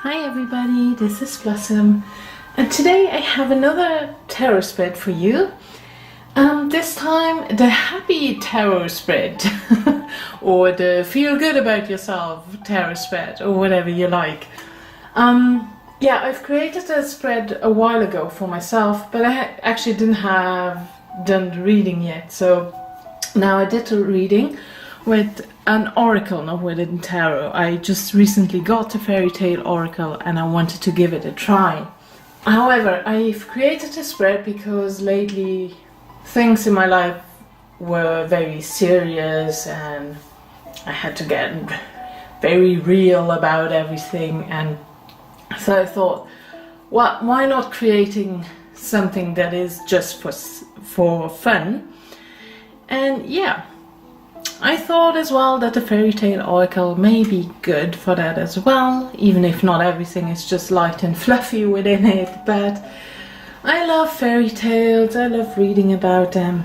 Hi everybody, this is Blossom, and today I have another tarot spread for you. This time the happy tarot spread or the feel good about yourself tarot spread, or whatever you like. Yeah, I've created a spread a while ago for myself, but I actually didn't have done the reading yet, so now I did the reading with an oracle, not with a tarot. I just recently got the Faerytale Oracle and I wanted to give it a try. However, I've created a spread because lately things in my life were very serious and I had to get very real about everything, and so I thought, well, why not creating something that is just for fun? And yeah, I thought as well that the Faerytale Oracle may be good for that as well, even if not everything is just light and fluffy within it, but I love fairy tales, I love reading about them.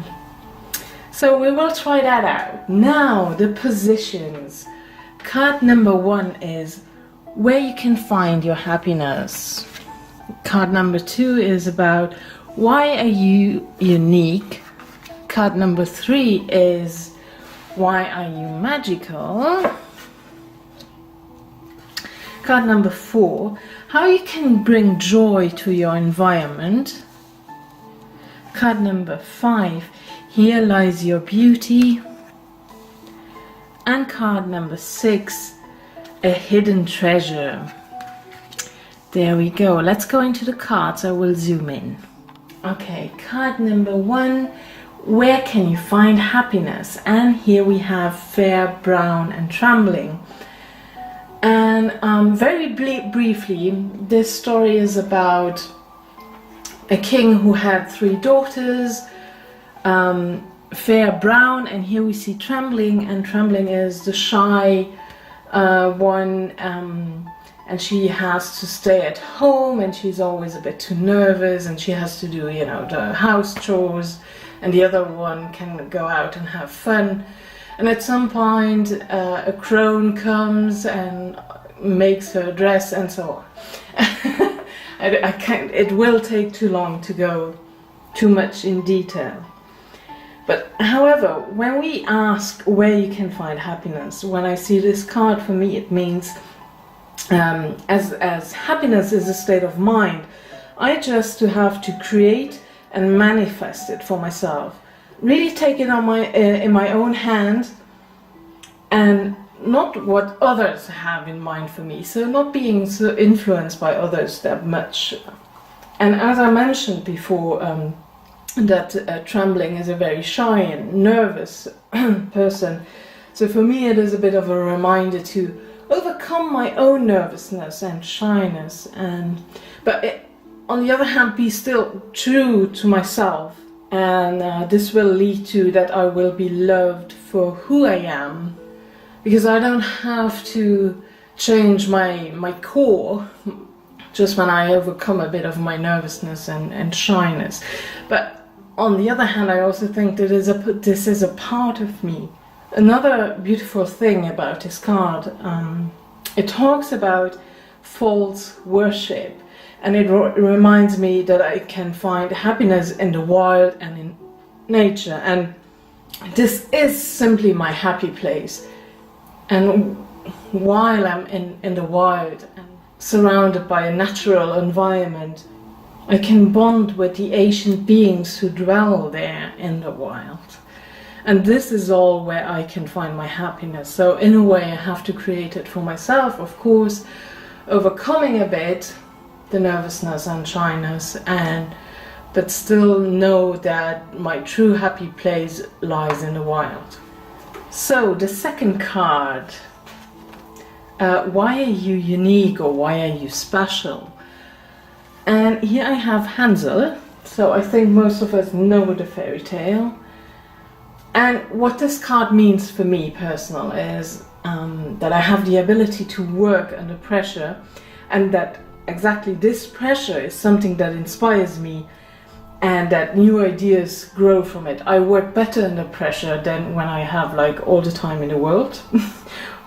So we will try that out. Now, the positions. Card number 1 is where you can find your happiness. Card number 2 is about why are you unique. Card number 3 is why are you magical? Card number 4, how you can bring joy to your environment. Card number 5, here lies your beauty. And card number 6, a hidden treasure. There we go. Let's go into the cards. I will zoom in. Okay, card number 1. Where can you find happiness? And here we have fair, brown and trembling. And very briefly, this story is about a king who had 3 daughters, fair, brown, and here we see trembling, and trembling is the shy one, and she has to stay at home and she's always a bit too nervous and she has to do, you know, the house chores, and the other one can go out and have fun. And at some point a crone comes and makes her dress and so on. I can't, it will take too long to go too much in detail. But however, when we ask where you can find happiness, when I see this card, for me it means as happiness is a state of mind, I just have to create and manifest it for myself. Really take it on in my own hand, and not what others have in mind for me. So not being so influenced by others that much. And as I mentioned before, that trembling is a very shy and nervous person. So for me it is a bit of a reminder to overcome my own nervousness and shyness, but on the other hand, be still true to myself, and this will lead to that I will be loved for who I am, because I don't have to change my core just when I overcome a bit of my nervousness and shyness. But on the other hand, I also think that this is a part of me. Another beautiful thing about this card, it talks about false worship. And it reminds me that I can find happiness in the wild and in nature. And this is simply my happy place. And while I'm in the wild and surrounded by a natural environment, I can bond with the ancient beings who dwell there in the wild. And this is all where I can find my happiness. So in a way I have to create it for myself, of course, overcoming a bit the nervousness and shyness, but still know that my true happy place lies in the wild. So the second card, why are you unique, or why are you special? And here I have Hansel, so I think most of us know the fairy tale. And what this card means for me personally is that I have the ability to work under pressure, and that exactly this pressure is something that inspires me, and that new ideas grow from it. I work better under pressure than when I have like all the time in the world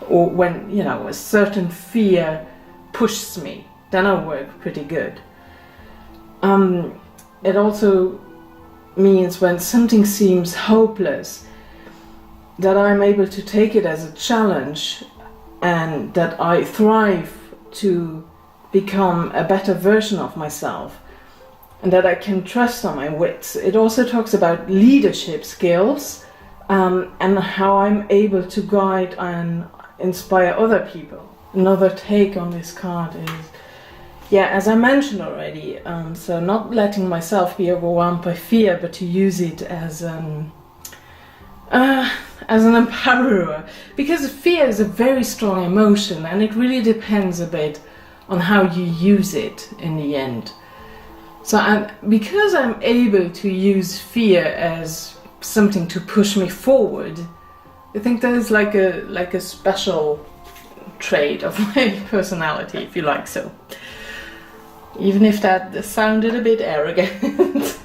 or when, you know, a certain fear pushes me, then I work pretty good. It also means when something seems hopeless, that I'm able to take it as a challenge and that I thrive to become a better version of myself and that I can trust on my wits. It also talks about leadership skills and how I'm able to guide and inspire other people. Another take on this card is, yeah, as I mentioned already, so not letting myself be overwhelmed by fear, but to use it as an empowerer, because fear is a very strong emotion and it really depends a bit on how you use it in the end. So because I'm able to use fear as something to push me forward, I think that is like a special trait of my personality, if you like so. Even if that sounded a bit arrogant.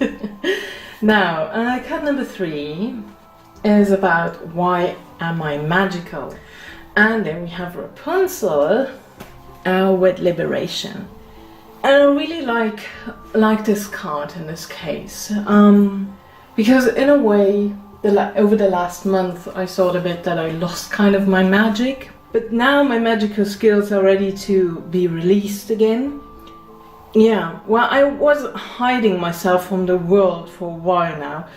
Now, card number 3 is about why am I magical? And then we have Rapunzel with liberation. And I really like this card in this case, because in a way, over the last month I thought a bit that I lost kind of my magic, but now my magical skills are ready to be released again. Yeah, well, I was hiding myself from the world for a while now,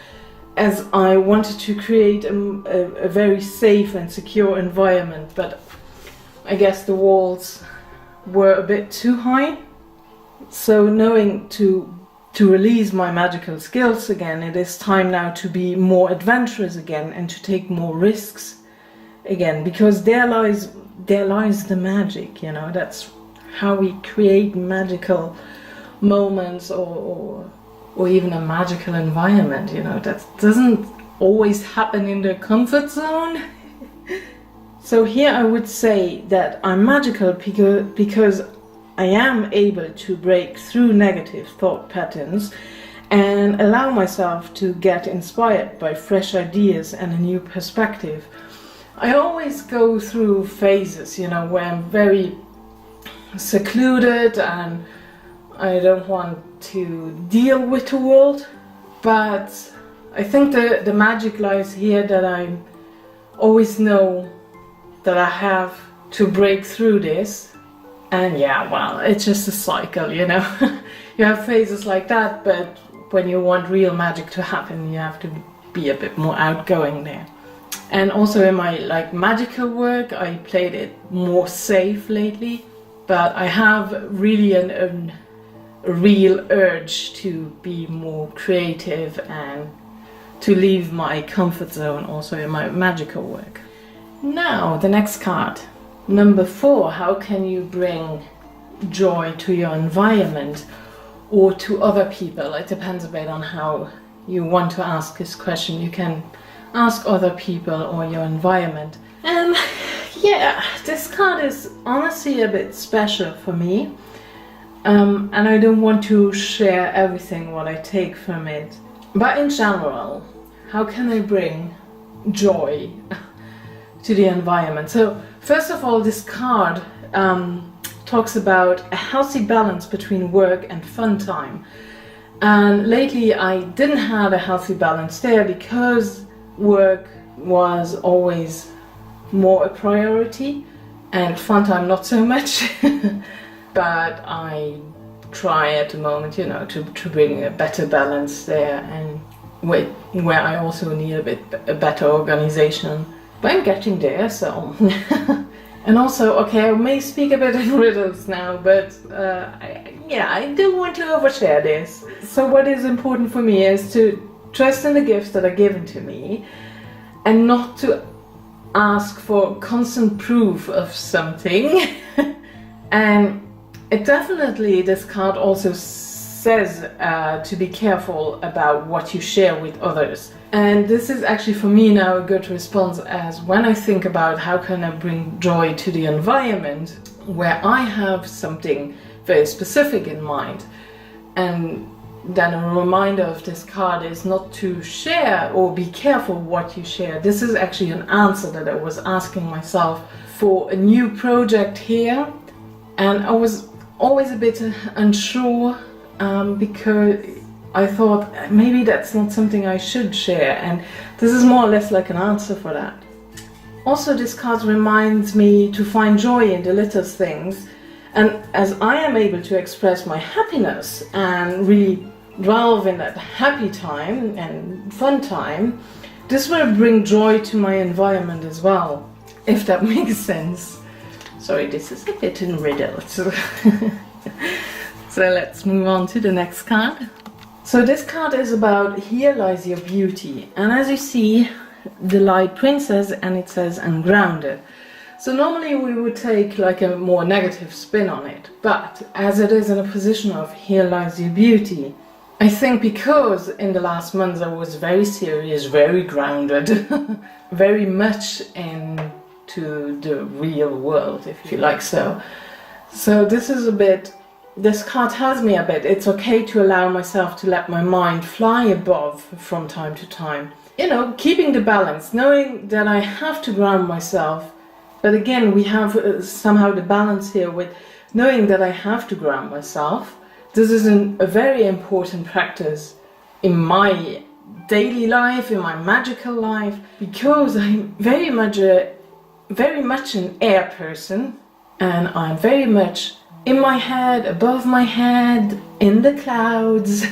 as I wanted to create a very safe and secure environment, but I guess the walls were a bit too high. So knowing to release my magical skills again, it is time now to be more adventurous again and to take more risks again, because there lies the magic, you know. That's how we create magical moments or even a magical environment, you know. That doesn't always happen in the comfort zone. So here I would say that I'm magical because I am able to break through negative thought patterns and allow myself to get inspired by fresh ideas and a new perspective. I always go through phases, you know, where I'm very secluded and I don't want to deal with the world, but I think the magic lies here that I always know that I have to break through this. And yeah, well, it's just a cycle, you know. You have phases like that, but when you want real magic to happen, you have to be a bit more outgoing there. And also in my magical work, I played it more safe lately, but I have really a real urge to be more creative and to leave my comfort zone also in my magical work. Now, the next card. Number 4, how can you bring joy to your environment or to other people? It depends a bit on how you want to ask this question. You can ask other people or your environment. Yeah, this card is honestly a bit special for me. And I don't want to share everything what I take from it. But in general, how can I bring joy to the environment? So first of all, this card talks about a healthy balance between work and fun time. And lately I didn't have a healthy balance there because work was always more a priority and fun time not so much. But I try at the moment, you know, to bring a better balance there, and where I also need a better organization. But I'm getting there, so. And also, okay, I may speak a bit in riddles now, but I do want to overshare this. So what is important for me is to trust in the gifts that are given to me and not to ask for constant proof of something. And it definitely, this card also says to be careful about what you share with others. And this is actually for me now a good response, as when I think about how can I bring joy to the environment where I have something very specific in mind. And then a reminder of this card is not to share or be careful what you share. This is actually an answer that I was asking myself for a new project here. And I was always a bit unsure because I thought maybe that's not something I should share, and this is more or less like an answer for that. Also, this card reminds me to find joy in the little things, and as I am able to express my happiness and really dwell in that happy time and fun time, this will bring joy to my environment as well, if that makes sense. Sorry, this is a bit in riddle. So let's move on to the next card. So this card is about Here Lies Your Beauty, and as you see, the Light Princess, and it says ungrounded. So normally we would take like a more negative spin on it, but as it is in a position of Here Lies Your Beauty, I think because in the last months I was very serious, very grounded, very much into the real world, if you like so. So this is a bit, this card tells me a bit, it's okay to allow myself to let my mind fly above from time to time. You know, keeping the balance, knowing that I have to ground myself. But again, we have somehow the balance here with knowing that I have to ground myself. This is a very important practice in my daily life, in my magical life, because I'm very much an air person, and I'm very much in my head, above my head, in the clouds.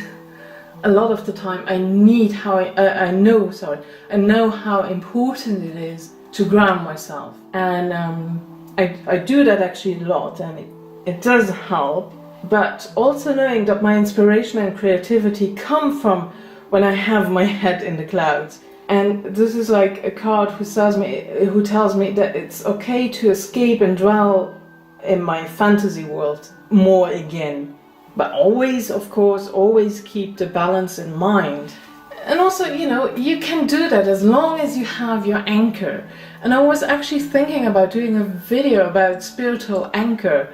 A lot of the time I know how important it is to ground myself, and I do that actually a lot, and it does help. But also knowing that my inspiration and creativity come from when I have my head in the clouds. And this is like a card who tells me that it's okay to escape and dwell in my fantasy world more again. But always, of course, always keep the balance in mind. And also, you know, you can do that as long as you have your anchor. And I was actually thinking about doing a video about spiritual anchor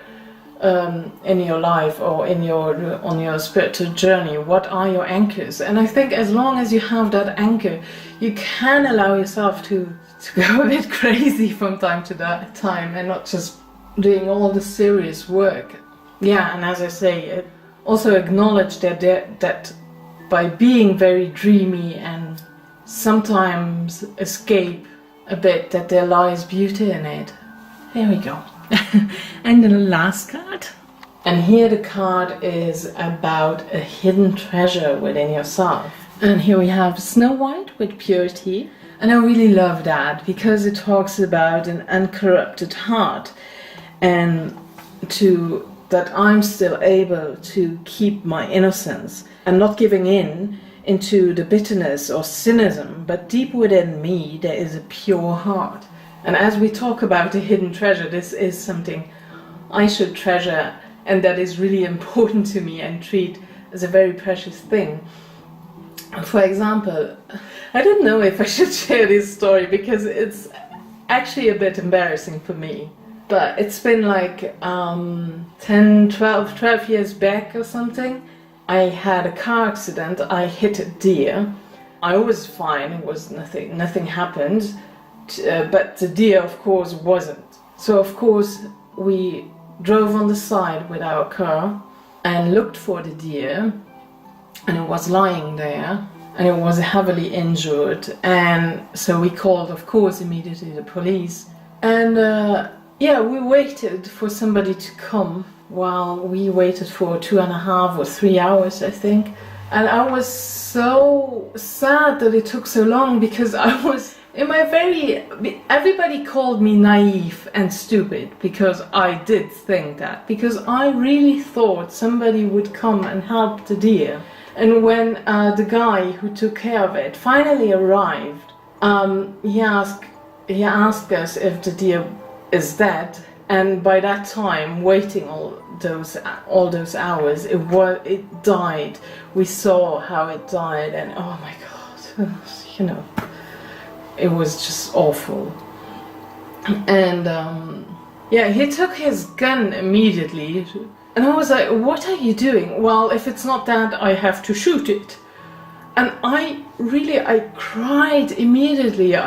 in your life, or on your spiritual journey. What are your anchors? And I think as long as you have that anchor, you can allow yourself to go a bit crazy from time to time, and not just doing all the serious work. Yeah, and as I say, also acknowledge that by being very dreamy and sometimes escape a bit, that there lies beauty in it. There we go. And then the last card. And here the card is about a hidden treasure within yourself. And here we have Snow White with purity. And I really love that because it talks about an uncorrupted heart, and that I'm still able to keep my innocence and not giving into the bitterness or cynicism, but deep within me there is a pure heart. And as we talk about a hidden treasure, this is something I should treasure, and that is really important to me and treat as a very precious thing. For example, I don't know if I should share this story because it's actually a bit embarrassing for me. But it's been like 12 years back or something. I had a car accident. I hit a deer. I was fine. It was nothing happened. But the deer, of course, wasn't. So, of course, we drove on the side with our car and looked for the deer. And it was lying there. And it was heavily injured. And so we called, of course, immediately the police. And yeah, we waited for somebody to come. Well, we waited for 2.5 or 3 hours, I think. And I was so sad that it took so long, because I was in my everybody called me naive and stupid because I did think that. Because I really thought somebody would come and help the deer. And when the guy who took care of it finally arrived, he asked us if the deer is dead, and by that time, waiting all those hours, it died. We saw how it died, and oh my god, you know, it was just awful. And yeah, he took his gun immediately, and I was like, "What are you doing?" "Well, if it's not dead, I have to shoot it." And I cried immediately.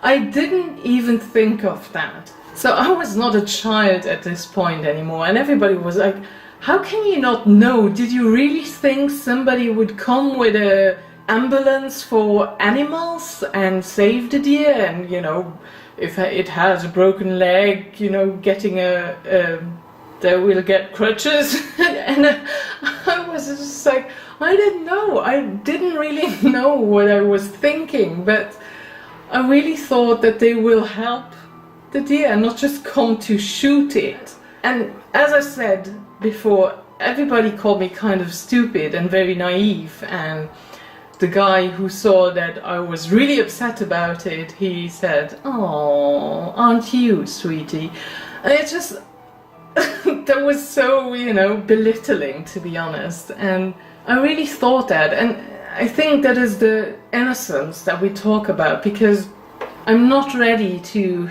I didn't even think of that. So I was not a child at this point anymore, and everybody was like, how can you not know? Did you really think somebody would come with a ambulance for animals and save the deer? And, you know, if it has a broken leg, you know, getting they will get crutches. And I was just like, I didn't know. I didn't really know what I was thinking, but I really thought that they will help the deer, not just come to shoot it. And as I said before, everybody called me kind of stupid and very naive, and the guy who saw that I was really upset about it, he said, "Oh, aren't you, sweetie?" And it just, that was so, you know, belittling, to be honest. And I really thought that, and I think that is the innocence that we talk about, because I'm not ready to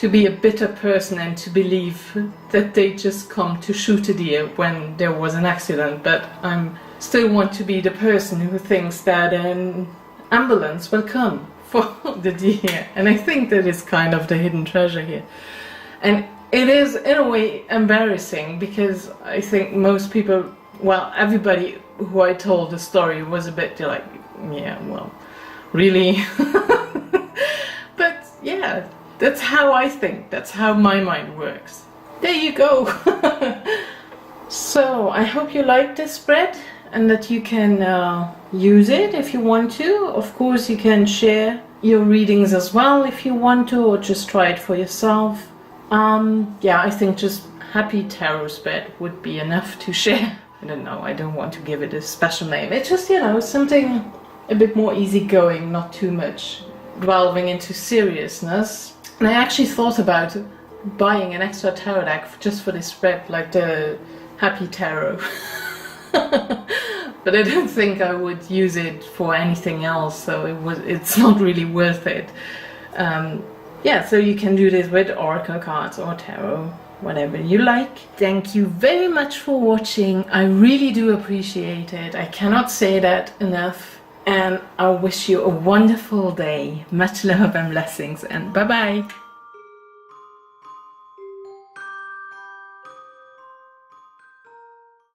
be a bitter person and to believe that they just come to shoot a deer when there was an accident, but I'm still want to be the person who thinks that an ambulance will come for the deer. And I think that is kind of the hidden treasure here. And it is in a way embarrassing, because I think most people, well, everybody who I told the story was a bit like, yeah, well, really? But yeah, that's how I think, that's how my mind works. There you go! So, I hope you like this spread and that you can use it if you want to. Of course, you can share your readings as well if you want to, or just try it for yourself. Yeah, I think just Happy Tarot spread would be enough to share. I don't know, I don't want to give it a special name. It's just, you know, something a bit more easygoing, not too much delving into seriousness. And I actually thought about buying an extra tarot deck just for this spread, like the Happy Tarot. But I don't think I would use it for anything else, so it's not really worth it. Yeah, so you can do this with oracle cards or tarot, whatever you like. Thank you very much for watching. I really do appreciate it. I cannot say that enough. And I wish you a wonderful day. Much love and blessings, and bye bye.